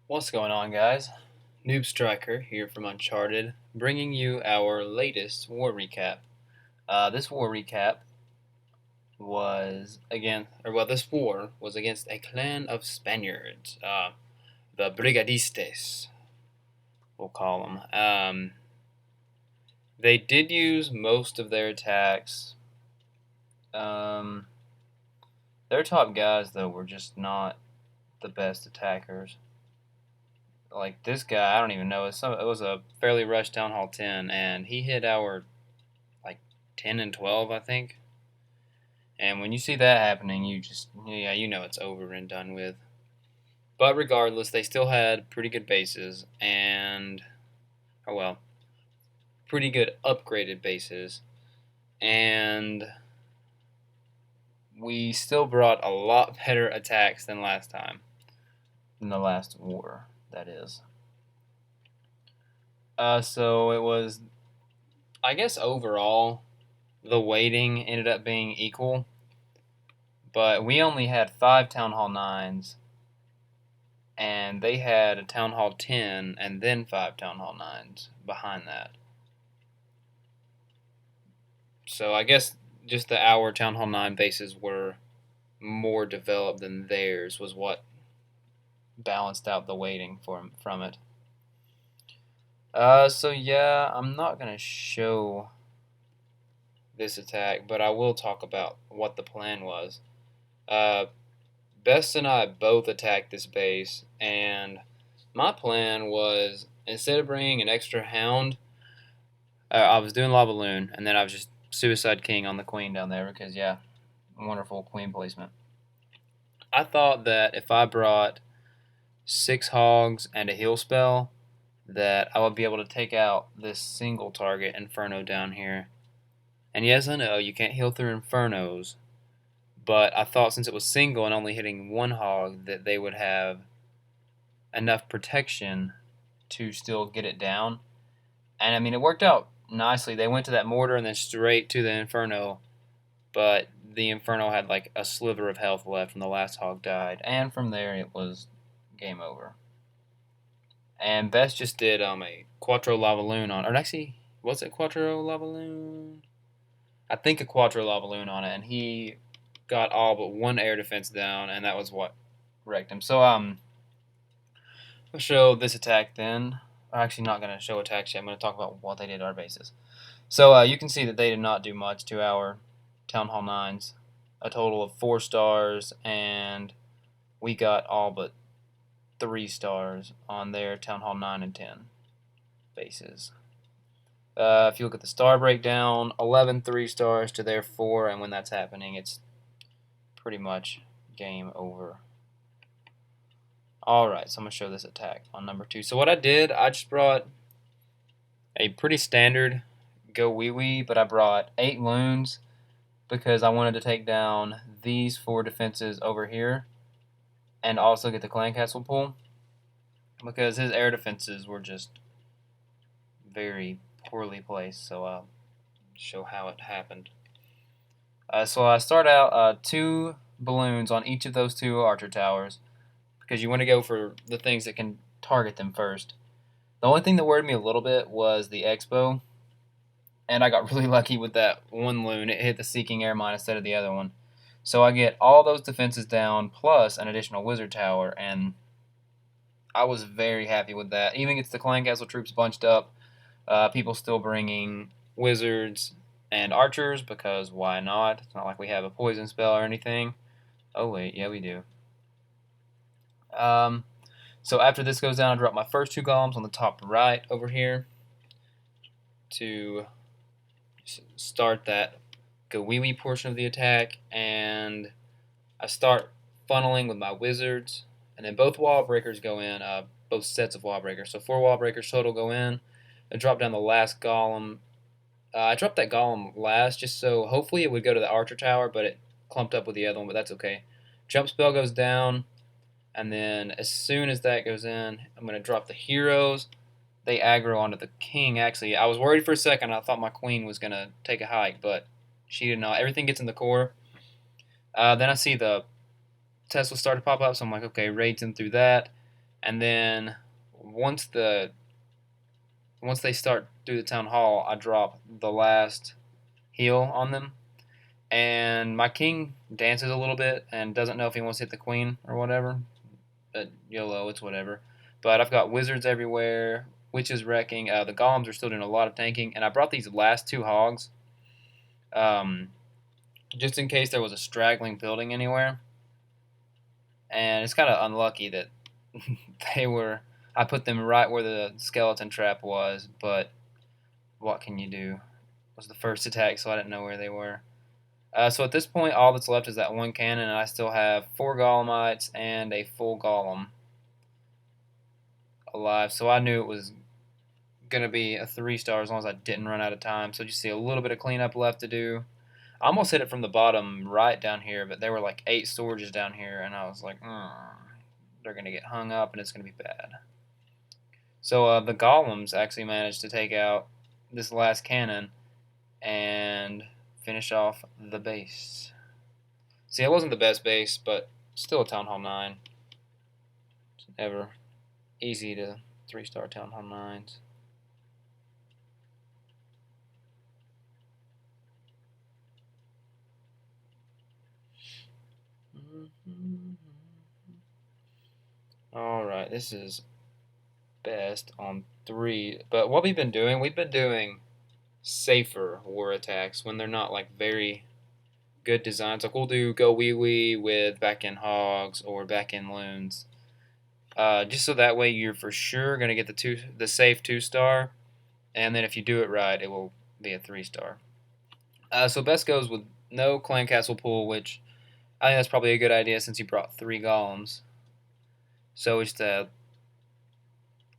What's going on, guys? Noob Striker here from Uncharted, bringing you our latest war recap. This war recap was this war was against a clan of Spaniards, the Brigadistes, we'll call them. They did use most of their attacks. Their top guys, though, were just not the best attackers. Like this guy, I don't even know. It was a fairly rushed Town Hall 10, and he hit our like 10 and 12, I think. And when you see that happening, you know it's over and done with. But regardless, they still had pretty good bases and, oh well, pretty good upgraded bases. And we still brought a lot better attacks than last time. Than the last war, that is. So it was, I guess overall, the weighting ended up being equal. But we only had 5 Town Hall 9s, and they had a Town Hall 10 and then 5 Town Hall 9s behind that. So I guess just our Town Hall 9 bases were more developed than theirs was what balanced out the weighting from it. So yeah, I'm not going to show this attack, but I will talk about what the plan was. Best and I both attacked this base, and my plan was, instead of bringing an extra hound, I was doing LoGoWiWi, and then I was just Suicide King on the queen down there because, yeah, wonderful queen placement. I thought that if I brought 6 hogs and a heal spell, that I would be able to take out this single target Inferno down here. And yes, I know you can't heal through Infernos, but I thought since it was single and only hitting 1 hog that they would have enough protection to still get it down. And I mean, it worked out nicely. They went to that mortar and then straight to the Inferno, but the Inferno had like a sliver of health left when the last hog died, and from there it was game over. And Best just did a Quattro Lavaloon on, or actually, was it Quattro Lavaloon? I think a Quattro Lavaloon on it, and he got all but 1 air defense down, and that was what wrecked him. So I'll show this attack then. I'm actually not going to show attacks yet. I'm going to talk about what they did to our bases. So you can see that they did not do much to our Town Hall 9s. A total of 4 stars, and we got all but 3 stars on their Town Hall 9 and 10 bases. If you look at the star breakdown, 11 3 stars to their 4, and when that's happening, it's pretty much game over. Alright, so I'm going to show this attack on number 2. So what I did, I just brought a pretty standard GoWiWi, but I brought 8 loons because I wanted to take down these 4 defenses over here and also get the clan castle pull because his air defenses were just very poorly placed. So I'll show how it happened. So I start out 2 balloons on each of those 2 archer towers because you want to go for the things that can target them first. The only thing that worried me a little bit was the Expo, and I got really lucky with that 1 loon. It hit the Seeking Air Mine instead of the other one. So I get all those defenses down plus an additional wizard tower, and I was very happy with that. Even gets the clan castle troops bunched up, people still bringing wizards and archers because why not? It's not like we have a poison spell or anything. Oh wait, yeah we do. So after this goes down, I drop my first 2 golems on the top right over here to start that GoWiWi portion of the attack, and I start funneling with my wizards, and then both wall breakers go in, both sets of wall breakers. So 4 wall breakers total go in. I drop down the last golem. I dropped that golem last just so hopefully it would go to the archer tower, but it clumped up with the other one, but that's okay. Jump spell goes down, and then as soon as that goes in, I'm going to drop the heroes. They aggro onto the king. Actually, I was worried for a second. I thought my queen was going to take a hike, but she did not. Everything gets in the core. Then I see the Tesla start to pop up, so I'm like, okay, raids them through that. And then once the once they start through the town hall, I drop the last heal on them, and my king dances a little bit and doesn't know if he wants to hit the queen or whatever. But YOLO, it's whatever. But I've got wizards everywhere, witches wrecking. The golems are still doing a lot of tanking, and I brought these last two hogs, um, just in case there was a straggling building anywhere. And it's kind of unlucky that they were. I put them right where the skeleton trap was, but what can you do? It was the first attack, so I didn't know where they were. So at this point, all that's left is that one cannon, and I still have 4 golemites and a full golem alive. So I knew it was going to be a 3-star as long as I didn't run out of time. So you see a little bit of cleanup left to do. I almost hit it from the bottom right down here, but there were like 8 storages down here, and I was like, they're going to get hung up, and it's going to be bad. So the golems actually managed to take out this last cannon and finish off the base. See, it wasn't the best base, but still a Town Hall 9. It's never easy to 3-star Town Hall 9s. Alright, this is best on 3. But what we've been doing safer war attacks when they're not like very good designs. Like we'll do GoWiWi with back-end hogs or back-end loons. Just so that way you're for sure going to get the safe 2-star, and then if you do it right, it will be a 3-star. So best goes with no clan castle pool, which I think that's probably a good idea since he brought 3 golems. So it's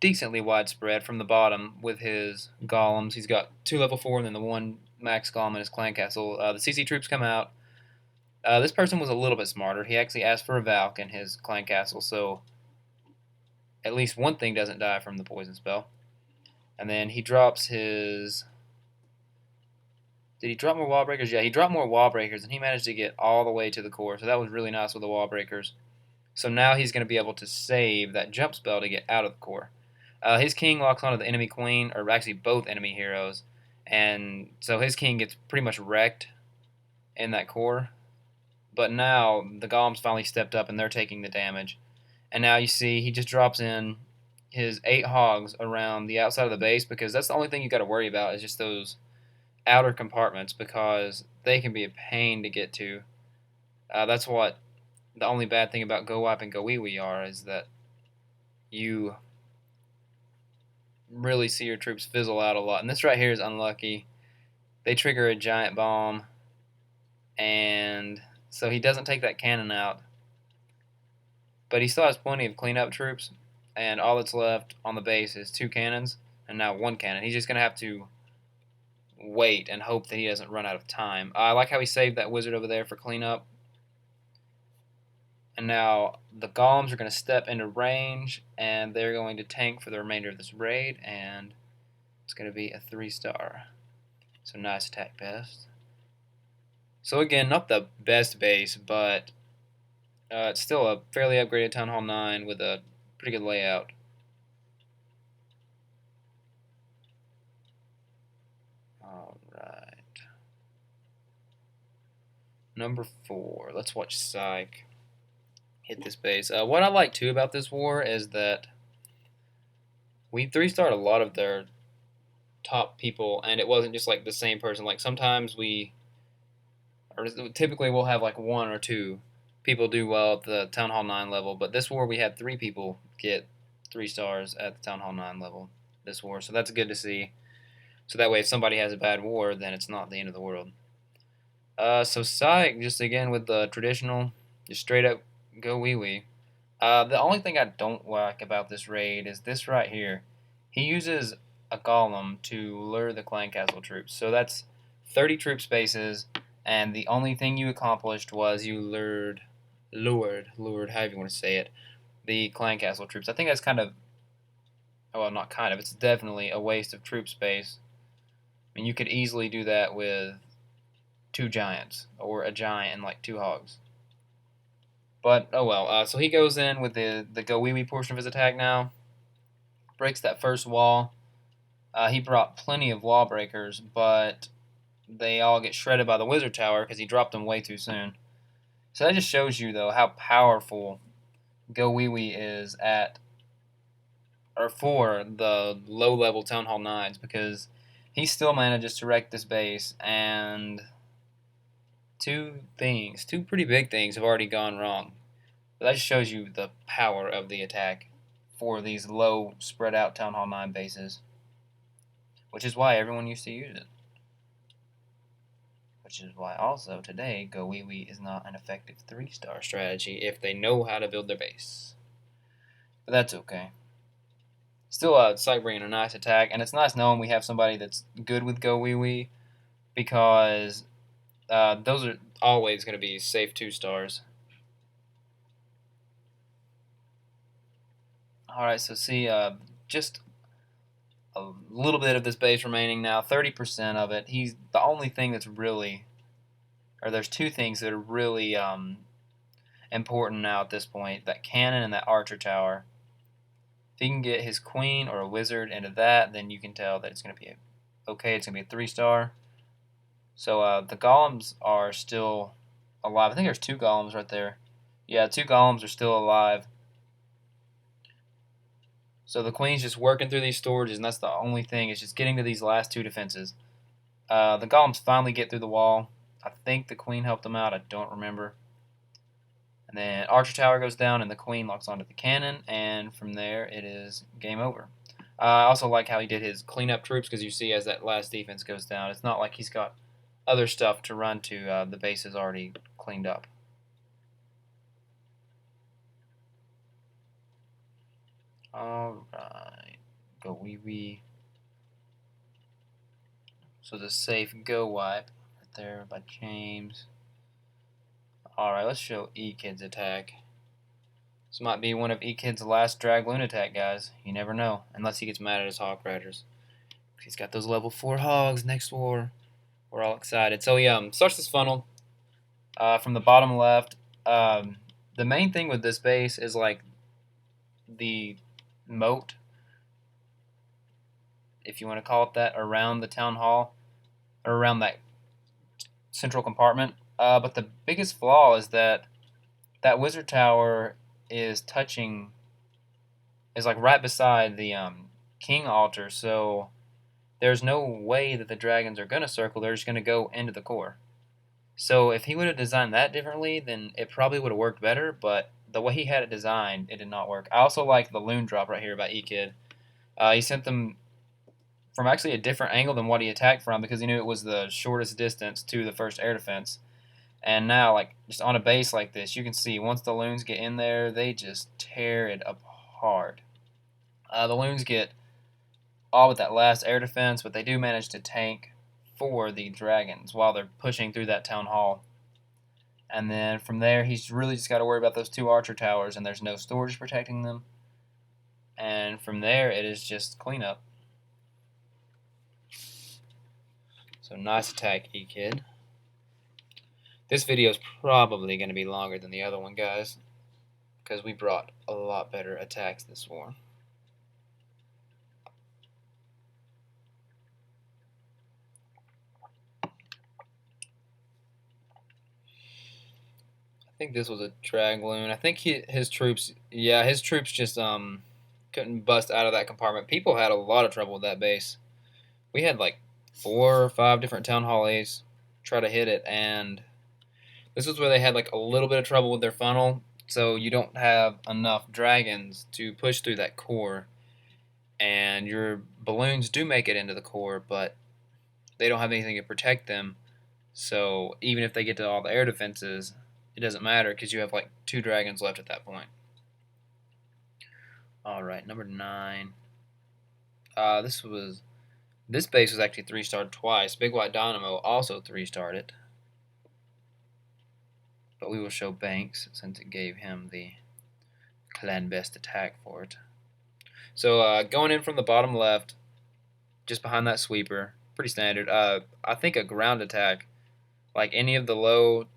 decently widespread from the bottom with his golems. He's got 2 level 4 and then the 1 max golem in his clan castle. The CC troops come out. This person was a little bit smarter. He actually asked for a Valk in his clan castle, so at least one thing doesn't die from the poison spell. And then he drops his... Did he drop more wall breakers? Yeah, he dropped more wall breakers, and he managed to get all the way to the core, so that was really nice with the wall breakers. So now he's going to be able to save that jump spell to get out of the core. His king locks onto the enemy queen, or actually both enemy heroes, and so his king gets pretty much wrecked in that core. But now the golems finally stepped up, and they're taking the damage. And now you see he just drops in his 8 hogs around the outside of the base, because that's the only thing you got to worry about is just those outer compartments, because they can be a pain to get to. That's what the only bad thing about GoWiWi and GoWiWi are, is that you really see your troops fizzle out a lot. And this right here is unlucky. They trigger a giant bomb, and so he doesn't take that cannon out. But he still has plenty of cleanup troops, and all that's left on the base is 2 cannons, and now 1 cannon. He's just going to have to wait and hope that he doesn't run out of time. I like how he saved that wizard over there for cleanup. And now the golems are going to step into range, and they're going to tank for the remainder of this raid, and it's going to be a 3-star. So nice attack best. So again, not the best base, but it's still a fairly upgraded Town Hall 9 with a pretty good layout. Alright. Number 4. Let's watch Psych hit this base. What I like too about this war is that we 3-starred a lot of their top people, and it wasn't just like the same person. Like sometimes typically we'll have like 1 or 2 people do well at the Town Hall 9 level, but this war we had 3 people get 3 stars at the Town Hall 9 level this war, so that's good to see. So that way if somebody has a bad war, then it's not the end of the world. So Psych, just again with the traditional, just straight up GoWiWi. The only thing I don't like about this raid is this right here. He uses a golem to lure the clan castle troops. So that's 30 troop spaces, and the only thing you accomplished was you lured, however you want to say it, the clan castle troops. I think that's kind of, well, not kind of, it's definitely a waste of troop space. I mean, you could easily do that with 2 giants, or a giant and like 2 hogs. But oh well. So he goes in with the GoWiWi portion of his attack now, breaks that first wall. He brought plenty of wall breakers, but they all get shredded by the wizard tower because he dropped them way too soon. So that just shows you though how powerful GoWiWi is at or for the low level Town Hall 9s, because he still manages to wreck this base, and two pretty big things have already gone wrong. But that just shows you the power of the attack for these low spread out Town Hall 9 bases, which is why everyone used to use it. Which is why also today GoWiWi is not an effective 3-star strategy if they know how to build their base. But that's okay. Still, it's like bringing a nice attack, and it's nice knowing we have somebody that's good with GoWiWi, because those are always going to be safe 2-stars. Alright, so see, just a little bit of this base remaining now, 30% of it. He's the only thing that's really, or there's two things that are really important now at this point, that cannon and that archer tower. If he can get his queen or a wizard into that, then you can tell that it's going to be okay. It's going to be a 3-star. So the golems are still alive. I think there's 2 golems right there. Yeah, 2 golems are still alive. So the queen's just working through these storages, and that's the only thing. It's just getting to these last 2 defenses. The golems finally get through the wall. I think the queen helped them out. I don't remember. And then archer tower goes down, and the queen locks onto the cannon, and from there it is game over. I also like how he did his cleanup troops, because you see as that last defense goes down, it's not like he's got other stuff to run to. The base is already cleaned up. Alright, GoWiWi. So the safe GoWiWi right there by James. Alright, let's show E-Kid's attack. This might be one of E-Kid's last dragloon attack, guys. You never know, unless he gets mad at his hog riders. He's got those level 4 hogs next war. We're all excited. So he starts this funnel from the bottom left. The main thing with this base is like the moat, if you want to call it that, around the town hall, or around that central compartment. But the biggest flaw is that that wizard tower is like right beside the king altar, so there's no way that the dragons are going to circle. They're just going to go into the core. So if he would have designed that differently, then it probably would have worked better, but the way he had it designed, it did not work. I also like the loon drop right here by E-Kid. He sent them from actually a different angle than what he attacked from, because he knew it was the shortest distance to the first air defense. And now, like, just on a base like this, you can see once the loons get in there, they just tear it apart. The loons get all with that last air defense, but they do manage to tank for the dragons while they're pushing through that town hall. And then from there, he's really just got to worry about those 2 archer towers, and there's no storage protecting them. And from there, it is just cleanup. So nice attack, E-Kid. This video is probably going to be longer than the other one, guys, because we brought a lot better attacks this war. I think this was a dragloon. I think his troops just couldn't bust out of that compartment. People had a lot of trouble with that base. We had like 4 or 5 different town hall A's try to hit it, and this is where they had like a little bit of trouble with their funnel. So you don't have enough dragons to push through that core, and your balloons do make it into the core, but they don't have anything to protect them. So even if they get to all the air defenses, it doesn't matter because you have like 2 dragons left at that point. Alright, number 9. This base was actually 3-starred twice. Big White Dynamo also 3-starred it. But we will show Banks since it gave him the clan best attack for it. So going in from the bottom left, just behind that sweeper, pretty standard. I think a ground attack, like any of the low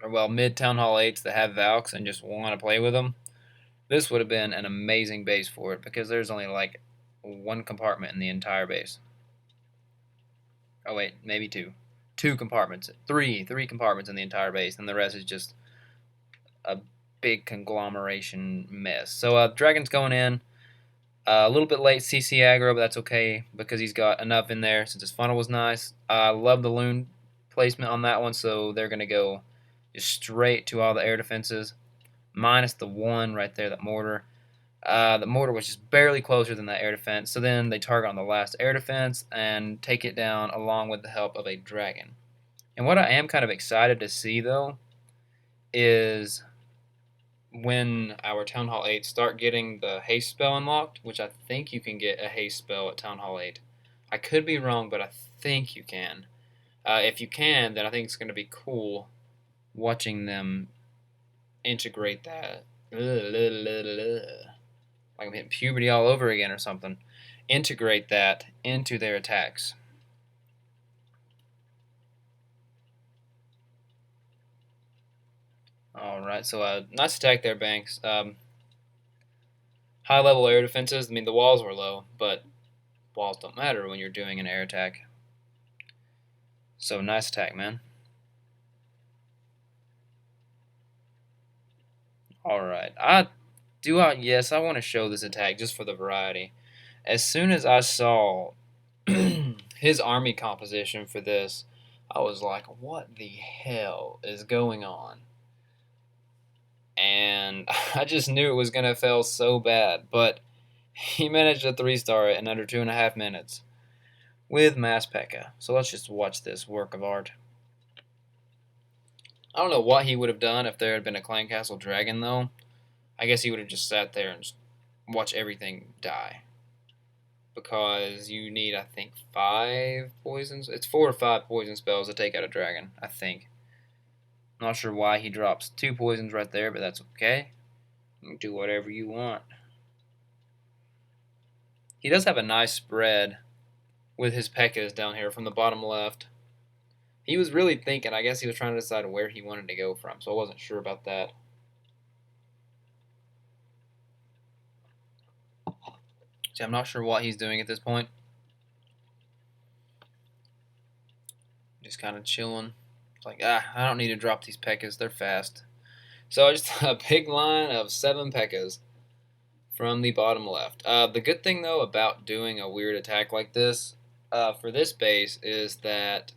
or well, mid Town Hall 8s that have Valks and just want to play with them, this would have been an amazing base for it because there's only like one compartment in the entire base. Oh wait, maybe two compartments, three compartments in the entire base, and the rest is just a big conglomeration mess. So Dragon's going in. A little bit late CC aggro, but that's okay because he's got enough in there since his funnel was nice. I love the loon placement on that one, so they're going to go just straight to all the air defenses, minus the one right there, that mortar. The mortar was just barely closer than that air defense, so then they target on the last air defense and take it down along with the help of a dragon. And what I am kind of excited to see, though, is when our Town Hall 8 start getting the haste spell unlocked, which I think you can get a haste spell at Town Hall 8. I could be wrong, but I think you can. If you can, then I think it's going to be cool watching them integrate that. Like I'm hitting puberty all over again or something. Integrate that into their attacks. Alright, so nice attack there, Banks. High level air defenses, I mean, the walls were low, but walls don't matter when you're doing an air attack. So nice attack, man. Alright, yes, I want to show this attack just for the variety. As soon as I saw his army composition for this, I was like, what the hell is going on? And I just knew it was going to fail so bad, but he managed to 3-star it in under 2.5 minutes with Mass Pekka. So let's just watch this work of art. I don't know what he would have done if there had been a Clan Castle Dragon, though. I guess he would have just sat there and just watched everything die. Because you need, I think, 5 poisons. It's 4 or 5 poison spells to take out a dragon, I think. Not sure why he drops 2 poisons right there, but that's okay. Do whatever you want. He does have a nice spread with his Pekkas down here from the bottom left. He was really thinking. I guess he was trying to decide where he wanted to go from, so I wasn't sure about that. See, I'm not sure what he's doing at this point. Just kind of chilling. It's like, I don't need to drop these Pekkas. They're fast. So just a big line of 7 Pekkas from the bottom left. The good thing, though, about doing a weird attack like this for this base is that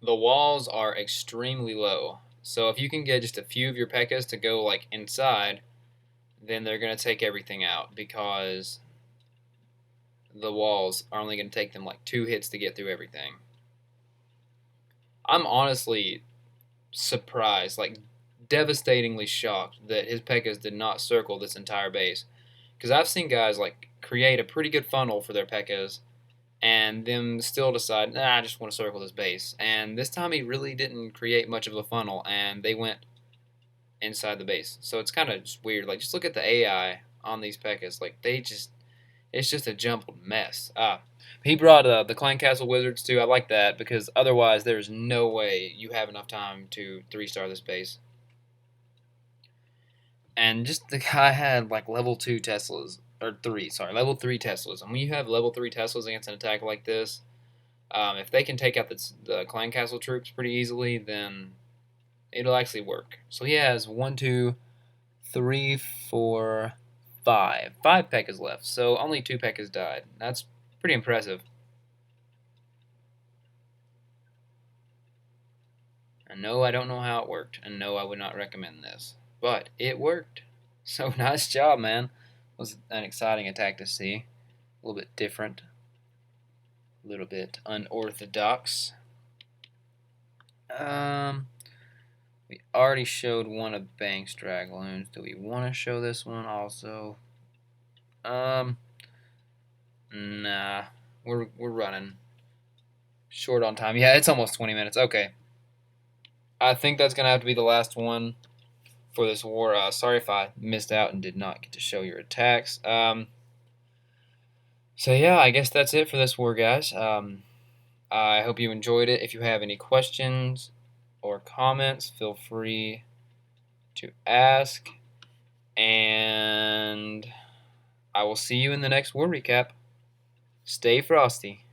the walls are extremely low. So if you can get just a few of your Pekkas to go like inside, then they're going to take everything out because the walls are only going to take them like 2 hits to get through everything. I'm honestly surprised, like devastatingly shocked that his Pekkas did not circle this entire base. Because I've seen guys like create a pretty good funnel for their Pekkas and them still decide, I just want to circle this base. And this time he really didn't create much of a funnel and they went inside the base. So it's kind of just weird. Like, just look at the AI on these Pekkas. Like, it's just a jumbled mess. He brought the Clan Castle Wizards too. I like that because otherwise there's no way you have enough time to 3-star this base. And just the guy had like level 2 Teslas, or 3, sorry, level 3 Teslas. And when you have level 3 Teslas against an attack like this, if they can take out the Clan Castle troops pretty easily, then it'll actually work. So he has 1, 2, 3, 4, 5. 5 Pekkas left, so only 2 Pekkas died. That's pretty impressive. And no, I don't know how it worked, and no, I would not recommend this. But it worked. So nice job, man. It was an exciting attack to see. A little bit different. A little bit unorthodox. We already showed one of Banks' dragloons. Do we want to show this one also? Nah. We're running short on time. Yeah, it's almost 20 minutes. Okay. I think that's going to have to be the last one for this war. Sorry if I missed out and did not get to show your attacks. So yeah, I guess that's it for this war, guys. I hope you enjoyed it. If you have any questions, or comments, feel free to ask. And I will see you in the next war recap. Stay frosty.